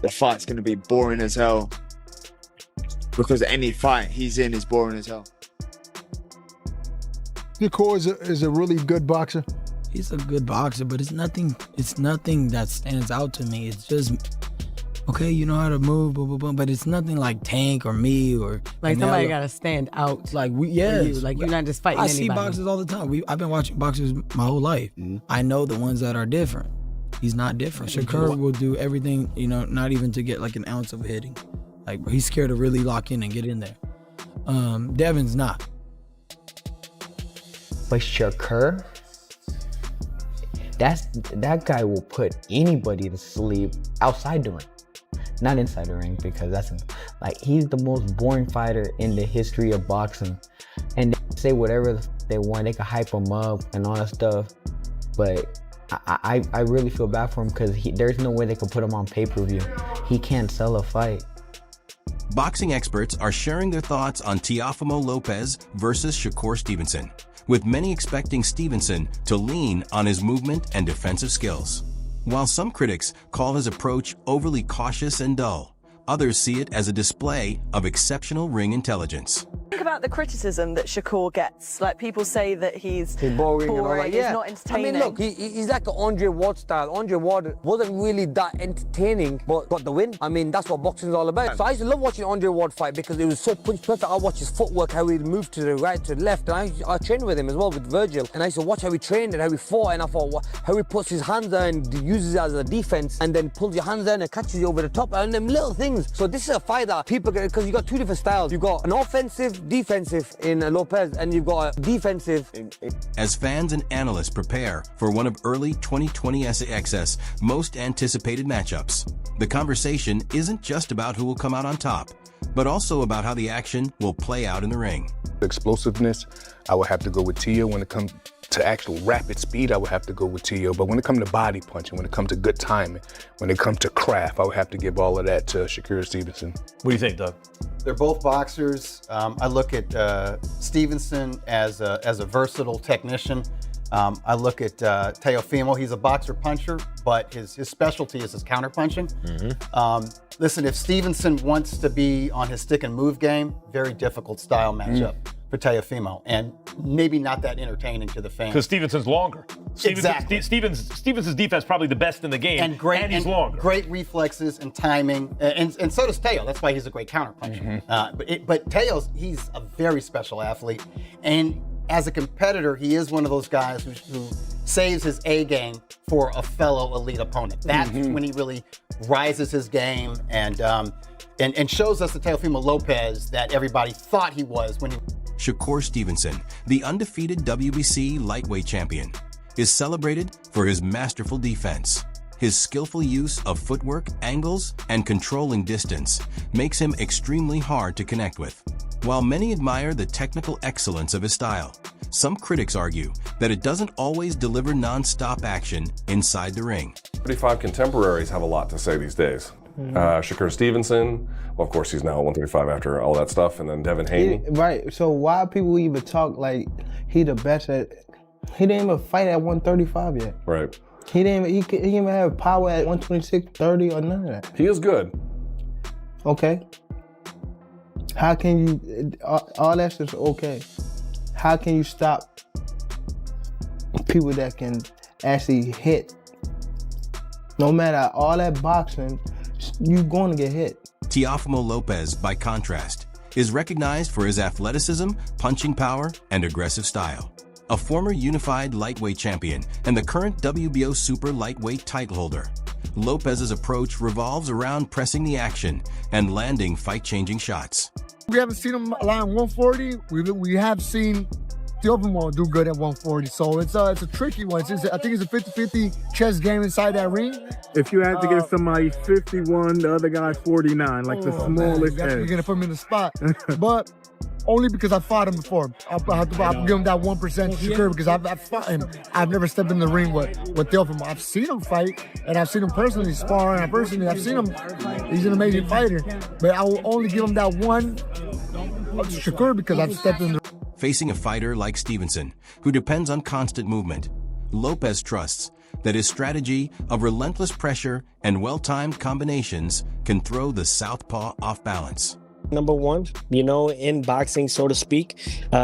the fight's going to be boring as hell. Because any fight he's in is boring as hell. Shakur is a really good boxer. He's a good boxer, but it's nothing that stands out to me. It's just, okay, you know how to move, boom, boom, boom, but it's nothing like Tank or me or like somebody got to stand out. Like you're not just fighting I anybody. see boxers all the time. I've been watching boxers my whole life. I know the ones that are different. He's not different. Shakur will do everything, not even to get like an ounce of hitting. Like, he's scared to really lock in and get in there. Devin's not. But Shakur, that guy will put anybody to sleep outside the ring, not inside the ring, because he's the most boring fighter in the history of boxing. And they say whatever they want, they can hype him up and all that stuff, but I really feel bad for him because there's no way they could put him on pay-per-view. He can't sell a fight. Boxing experts are sharing their thoughts on Teofimo Lopez versus Shakur Stevenson, with many expecting Stevenson to lean on his movement and defensive skills. While some critics call his approach overly cautious and dull, others see it as a display of exceptional ring intelligence. Think about the criticism that Shakur gets. Like, people say that he's boring and all that. he's not entertaining. I mean, look, he's like an Andre Ward style. Andre Ward wasn't really that entertaining, but got the win. I mean, that's what boxing is all about. So I used to love watching Andre Ward fight because it was so punch perfect. I watched his footwork, how he moved to the right, to the left. And I trained with him as well, with Virgil. And I used to watch how he trained and how he fought. And I thought, how he puts his hands down and uses it as a defense and then pulls your hands down and catches you over the top. And them little things. So this is a fight that people get, because you got two different styles. You've got an offensive, defensive in Lopez, and you've got a defensive. As fans and analysts prepare for one of early 2020 SAXS most anticipated matchups, the conversation isn't just about who will come out on top, but also about how the action will play out in the ring. Explosiveness, I would have to go with Tio. When it comes to actual rapid speed, I would have to go with Tio. But when it comes to body punching, when it comes to good timing, when it comes to craft, I would have to give all of that to Shakur Stevenson. What do you think, Doug? They're both boxers. I look at Stevenson as a versatile technician. I look at Teofimo. He's a boxer puncher, but his specialty is his counter punching. Listen, if Stevenson wants to be on his stick and move game, very difficult style matchup for Teofimo, and maybe not that entertaining to the fans. Because Stevenson's longer. Exactly. Stevenson's defense probably the best in the game, and he's longer. Great reflexes and timing, and so does Teo. That's why he's a great counter puncher. But Teo's, he's a very special athlete, and as a competitor, he is one of those guys who saves his A game for a fellow elite opponent. That's when he really rises his game and shows us the Teofimo Lopez that everybody thought he was when he. Shakur Stevenson, the undefeated WBC lightweight champion, is celebrated for his masterful defense. His skillful use of footwork, angles, and controlling distance makes him extremely hard to connect with. While many admire the technical excellence of his style, some critics argue that it doesn't always deliver non-stop action inside the ring. 35 contemporaries have a lot to say these days. Shakur Stevenson, well, of course he's now 135 after all that stuff, and then Devin Haney. Right, so why people even talk like he the best at, he didn't even fight at 135 yet. Right. He didn't even have power at 126, 30 or none of that. He is good. Okay. How can you, all that's just okay. How can you stop people that can actually hit? No matter all that boxing, you're going to get hit. Teofimo Lopez, by contrast, is recognized for his athleticism, punching power, and aggressive style. A former unified lightweight champion and the current WBO super lightweight title holder, Lopez's approach revolves around pressing the action and landing fight-changing shots. We haven't seen him around 140. We have seen Teofimo do good at 140, so it's a tricky one. I think it's a 50-50 chess game inside that ring. If you had to give somebody 51, the other guy 49, like the smallest edge. You're gonna put him in the spot, but only because I fought him before. I'll give him that 1% Shakur because I've fought him. I've never stepped in the ring with Teofimo. I've seen him fight, and I've seen him personally spar, and I've seen him. He's an amazing fighter, but I will only give him that one Shakur because I've stepped in the. Facing a fighter like Stevenson, who depends on constant movement, Lopez trusts that his strategy of relentless pressure and well-timed combinations can throw the southpaw off balance. Number one, in boxing, so to speak,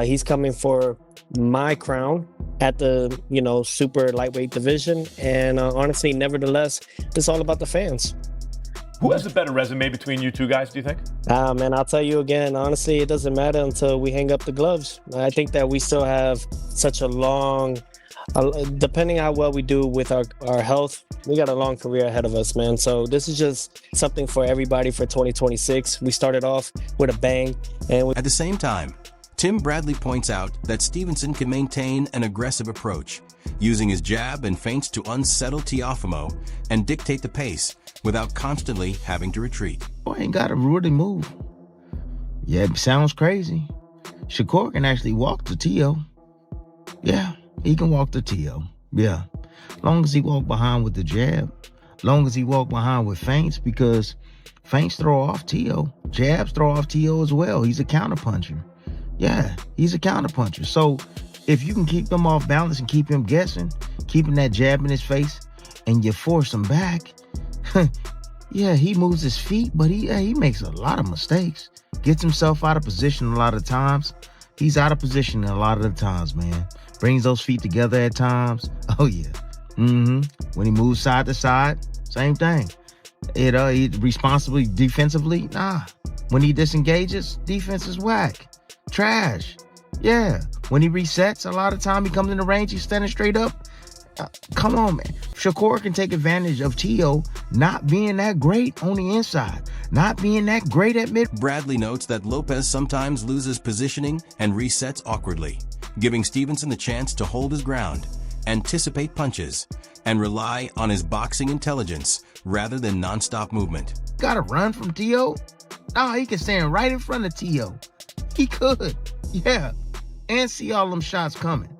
he's coming for my crown at the, super lightweight division. And honestly, nevertheless, it's all about the fans. Who has a better resume between you two guys, do you think? Man, I'll tell you again, honestly, it doesn't matter until we hang up the gloves. I think that we still have such a long, depending how well we do with our health, we got a long career ahead of us, man. So this is just something for everybody for 2026. We started off with a bang. And at the same time, Tim Bradley points out that Stevenson can maintain an aggressive approach, using his jab and feints to unsettle Teofimo and dictate the pace without constantly having to retreat. Boy, ain't got to really move. Yeah, it sounds crazy. Shakur can actually walk to Teo. Yeah, he can walk to Teo. Yeah, long as he walk behind with the jab, long as he walk behind with feints, because feints throw off Teo, jabs throw off Teo as well. He's a counterpuncher. Yeah, he's a counterpuncher. So if you can keep him off balance and keep him guessing, keeping that jab in his face, and you force him back, yeah, he moves his feet, but he makes a lot of mistakes. Gets himself out of position a lot of times. He's out of position a lot of the times, man. Brings those feet together at times. Oh, yeah. When he moves side to side, same thing. He responsibly defensively, nah. When he disengages, defense is whack. Trash. Yeah. When he resets, a lot of time he comes in the range, he's standing straight up. Come on, man. Shakur can take advantage of Teo not being that great on the inside, not being that great at mid. Bradley notes that Lopez sometimes loses positioning and resets awkwardly, giving Stevenson the chance to hold his ground, anticipate punches, and rely on his boxing intelligence rather than nonstop movement. Gotta run from Teo? Nah, he can stand right in front of Teo. He could, yeah, and see all them shots coming,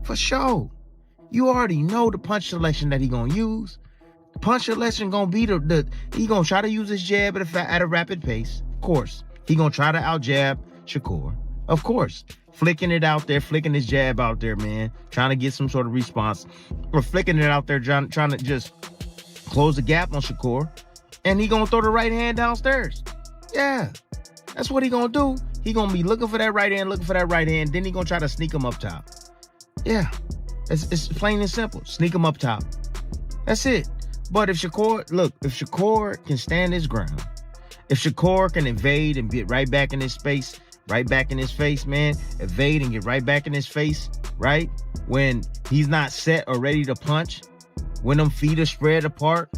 for sure. You already know the punch selection that he gonna use. The punch selection gonna be he gonna try to use his jab at a rapid pace. Of course, he gonna try to out jab Shakur. Of course, flicking it out there, flicking his jab out there, man, trying to get some sort of response, or flicking it out there, trying to just close the gap on Shakur, and he gonna throw the right hand downstairs. Yeah, that's what he gonna do. He gonna be looking for that right hand, then he gonna try to sneak him up top. Yeah. It's plain and simple. Sneak him up top. That's it. But if Shakur can stand his ground, if Shakur can evade and get right back in his space, right back in his face, man, evade and get right back in his face, right? When he's not set or ready to punch, when them feet are spread apart,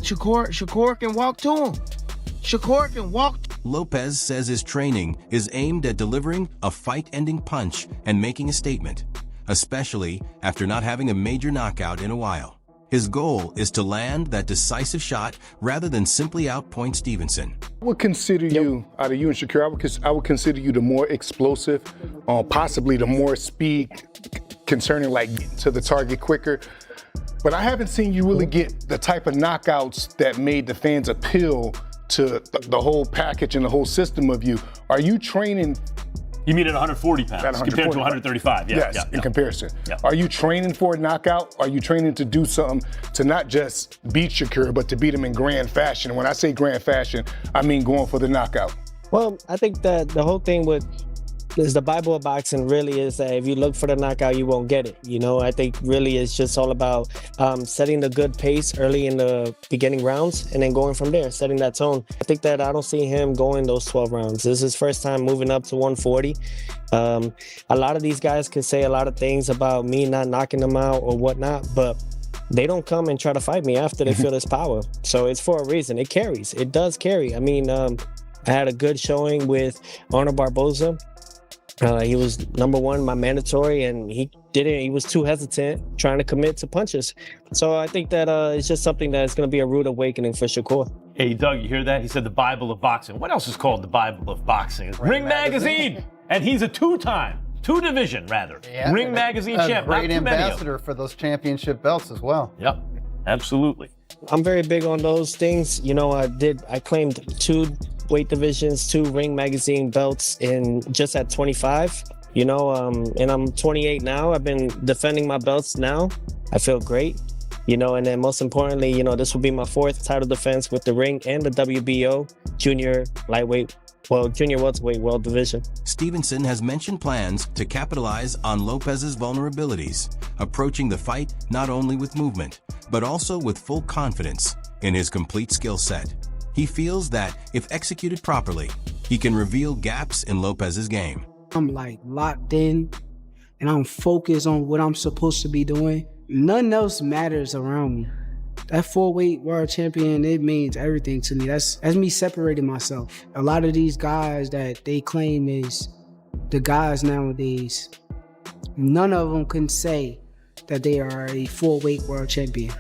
Shakur can walk to him. Shakur can walk. Lopez says his training is aimed at delivering a fight-ending punch and making a statement, especially after not having a major knockout in a while. His goal is to land that decisive shot rather than simply outpoint Stevenson. I would consider you, out of you and Shakur, I would consider you the more explosive, possibly the more speed concerning like getting to the target quicker. But I haven't seen you really get the type of knockouts that made the fans appeal to the whole package and the whole system of you. Are you training? You mean at 140 pounds compared to 135? Yes, in comparison. Yeah. Are you training for a knockout? Are you training to do something to not just beat Shakur, but to beat him in grand fashion? And when I say grand fashion, I mean going for the knockout. Well, I think that the whole thing is the Bible of boxing really is that if you look for the knockout, you won't get it. I think really it's just all about setting the good pace early in the beginning rounds and then going from there, setting that tone. I think that I don't see him going those 12 rounds. This is his first time moving up to 140. A lot of these guys can say a lot of things about me not knocking them out or whatnot, but they don't come and try to fight me after they feel this power. So it's for a reason. It carries. It does carry. I mean, I had a good showing with Arnold Barboza. He was #1, my mandatory, and he was too hesitant trying to commit to punches. So I think that it's just something that's going to be a rude awakening for Shakur. Hey, Doug, you hear that? He said the Bible of boxing. What else is called the Bible of boxing? Ring Magazine. And he's a two-division Ring Magazine champ. Great ambassador for those championship belts as well. Yep, absolutely. I'm very big on those things. I claimed 2 weight divisions, 2 Ring Magazine belts just at 25, and I'm 28 now. I've been defending my belts now. I feel great, you know, and then most importantly, you know, this will be my 4th title defense with the ring and the WBO junior welterweight world division. Stevenson has mentioned plans to capitalize on Lopez's vulnerabilities, approaching the fight not only with movement, but also with full confidence in his complete skill set. He feels that if executed properly, he can reveal gaps in Lopez's game. I'm like locked in and I'm focused on what I'm supposed to be doing. Nothing else matters around me. That 4-weight world champion, it means everything to me. That's me separating myself. A lot of these guys that they claim is the guys nowadays, none of them can say that they are a 4-weight world champion.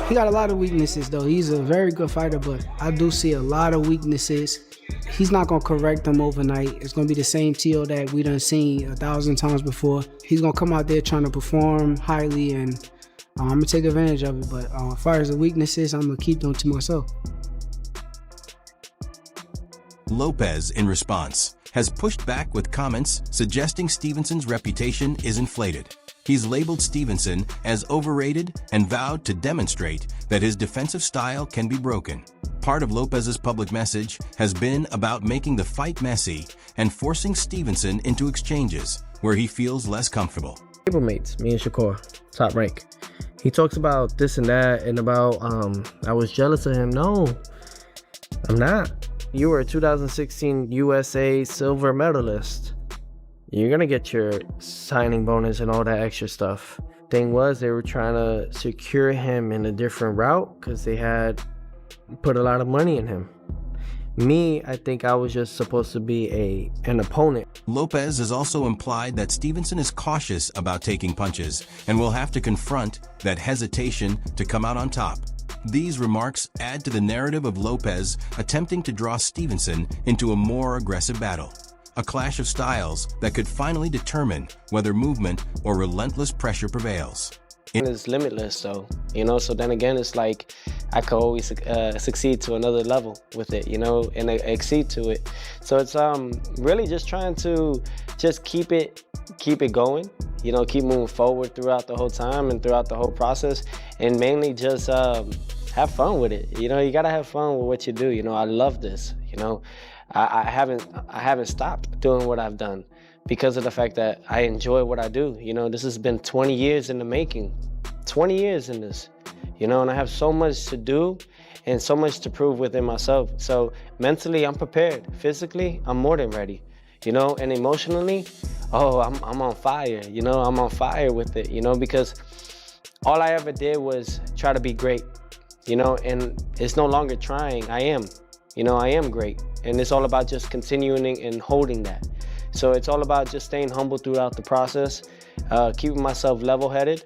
He got a lot of weaknesses though. He's a very good fighter, but I do see a lot of weaknesses. He's not gonna correct them overnight. It's gonna be the same Teo that we done seen 1,000 times before. He's gonna come out there trying to perform highly, and I'm gonna take advantage of it. But as far as the weaknesses, I'm gonna keep them to myself. Lopez, in response, has pushed back with comments suggesting Stevenson's reputation is inflated. He's labeled Stevenson as overrated and vowed to demonstrate that his defensive style can be broken. Part of Lopez's public message has been about making the fight messy and forcing Stevenson into exchanges where he feels less comfortable. Mates, me and Shakur, top rank. He talks about this and that and about I was jealous of him. No, I'm not. You were a 2016 USA silver medalist. You're gonna get your signing bonus and all that extra stuff. Thing was, they were trying to secure him in a different route because they had put a lot of money in him. Me, I think I was just supposed to be an opponent. Lopez has also implied that Stevenson is cautious about taking punches and will have to confront that hesitation to come out on top. These remarks add to the narrative of Lopez attempting to draw Stevenson into a more aggressive battle. A clash of styles that could finally determine whether movement or relentless pressure prevails. It's limitless though, you know, so then again, it's like I could always succeed to another level with it, you know, and exceed to it. So it's really just trying to just keep it going, you know, keep moving forward throughout the whole time and throughout the whole process, and mainly just have fun with it. You know, you gotta have fun with what you do. You know, I love this, you know. I haven't stopped doing what I've done because of the fact that I enjoy what I do. You know, this has been 20 years in the making, 20 years in this, you know, and I have so much to do and so much to prove within myself. So mentally, I'm prepared. Physically, I'm more than ready, you know, and emotionally, oh, I'm on fire, you know, I'm on fire with it, you know, because all I ever did was try to be great, you know, and it's no longer trying, I am. You know, I am great, and it's all about just continuing and holding that. So it's all about just staying humble throughout the process, keeping myself level-headed,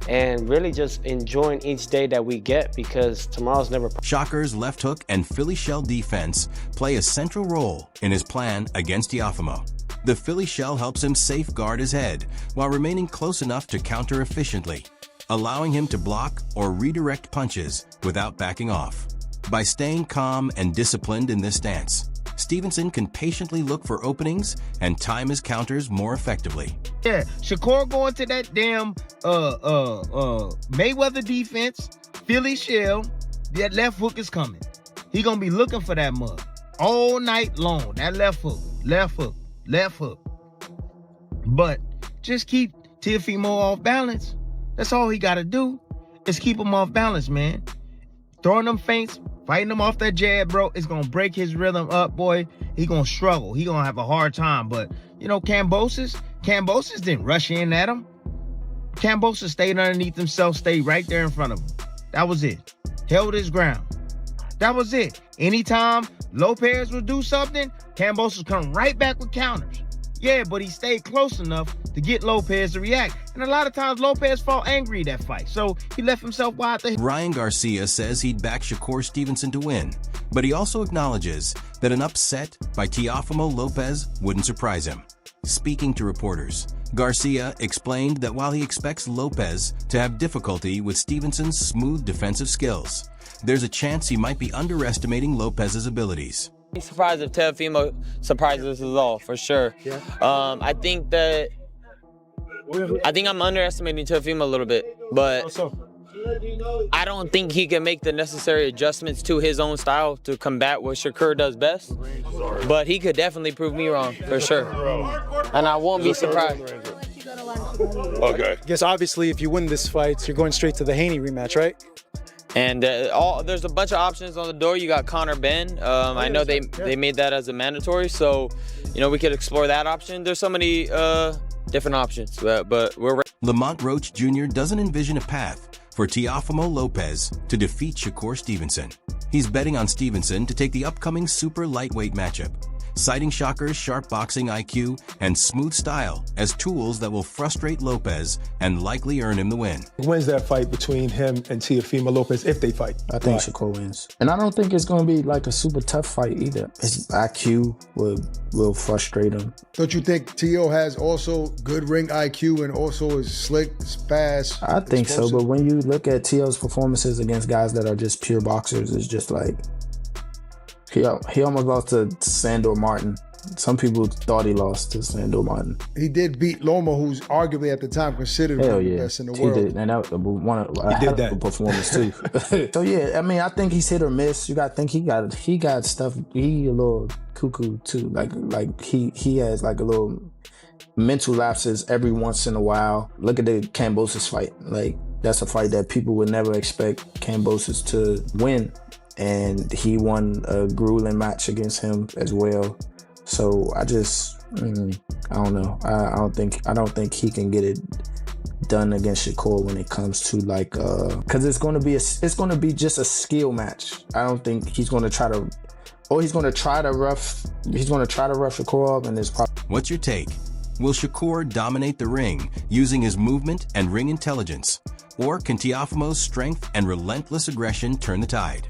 and really just enjoying each day that we get because tomorrow's never. Shakur's left hook and Philly shell defense play a central role in his plan against Teofimo. The Philly shell helps him safeguard his head while remaining close enough to counter efficiently, allowing him to block or redirect punches without backing off. By staying calm and disciplined in this stance, Stevenson can patiently look for openings and time his counters more effectively. Yeah, Shakur going to that damn Mayweather defense, Philly shell, that left hook is coming. He gonna be looking for that mug all night long. That left hook, left hook, left hook. But just keep Teofimo off balance. That's all he gotta do is keep him off balance, man. Throwing them feints, fighting him off that jab, bro, it's gonna break his rhythm up, boy. He gonna struggle. He gonna have a hard time. But, you know, Kambosos didn't rush in at him. Kambosos stayed underneath himself, stayed right there in front of him. That was it. Held his ground. That was it. Anytime Lopez would do something, Kambosos come right back with counters. Yeah, but he stayed close enough to get Lopez to react. And a lot of times Lopez fought angry that fight, so he left himself wide. Ryan Garcia says he'd back Shakur Stevenson to win, but he also acknowledges that an upset by Teofimo Lopez wouldn't surprise him. Speaking to reporters, Garcia explained that while he expects Lopez to have difficulty with Stevenson's smooth defensive skills, there's a chance he might be underestimating Lopez's abilities. be surprised if Teofimo surprises us all, for sure. Yeah. I think I'm underestimating Teofimo a little bit, but I don't think he can make the necessary adjustments to his own style to combat what Shakur does best. But he could definitely prove me wrong, for sure. And I won't be surprised. Okay. Guess obviously if you win this fight, you're going straight to the Haney rematch, right? And there's a bunch of options on the door. You got Conor Ben. I know they made that as a mandatory, so we could explore that option. There's so many different options, but we're. Lamont Roach Jr. doesn't envision a path for Teofimo Lopez to defeat Shakur Stevenson. He's betting on Stevenson to take the upcoming super lightweight matchup, citing Shakur's sharp boxing IQ and smooth style as tools that will frustrate Lopez and likely earn him the win. When's that fight between him and Teofimo Lopez if they fight? I think Shakur wins. And I don't think it's going to be like a super tough fight either. His IQ will frustrate him. Don't you think Teo has also good ring IQ and also is slick, fast? I think explosive? so, but when you look at Teo's performances against guys that are just pure boxers, it's just like he almost lost to Sandor Martin. Some people thought he lost to Sandor Martin. He did beat Loma, who's arguably at the time considered one of the best in the world. He did, and that was one of a performance too. So yeah, I mean, I think he's hit or miss. You got to think he got stuff. He a little cuckoo too. Like he has like a little mental lapses every once in a while. Look at the Kambosos fight. Like that's a fight that people would never expect Kambosos to win. And he won a grueling match against him as well. So I just, I don't know. I don't think he can get it done against Shakur when it comes to like, because it's going to be just a skill match. I don't think he's going to try to rough Shakur up, and it's probably. What's your take? Will Shakur dominate the ring using his movement and ring intelligence, or can Teofimo's strength and relentless aggression turn the tide?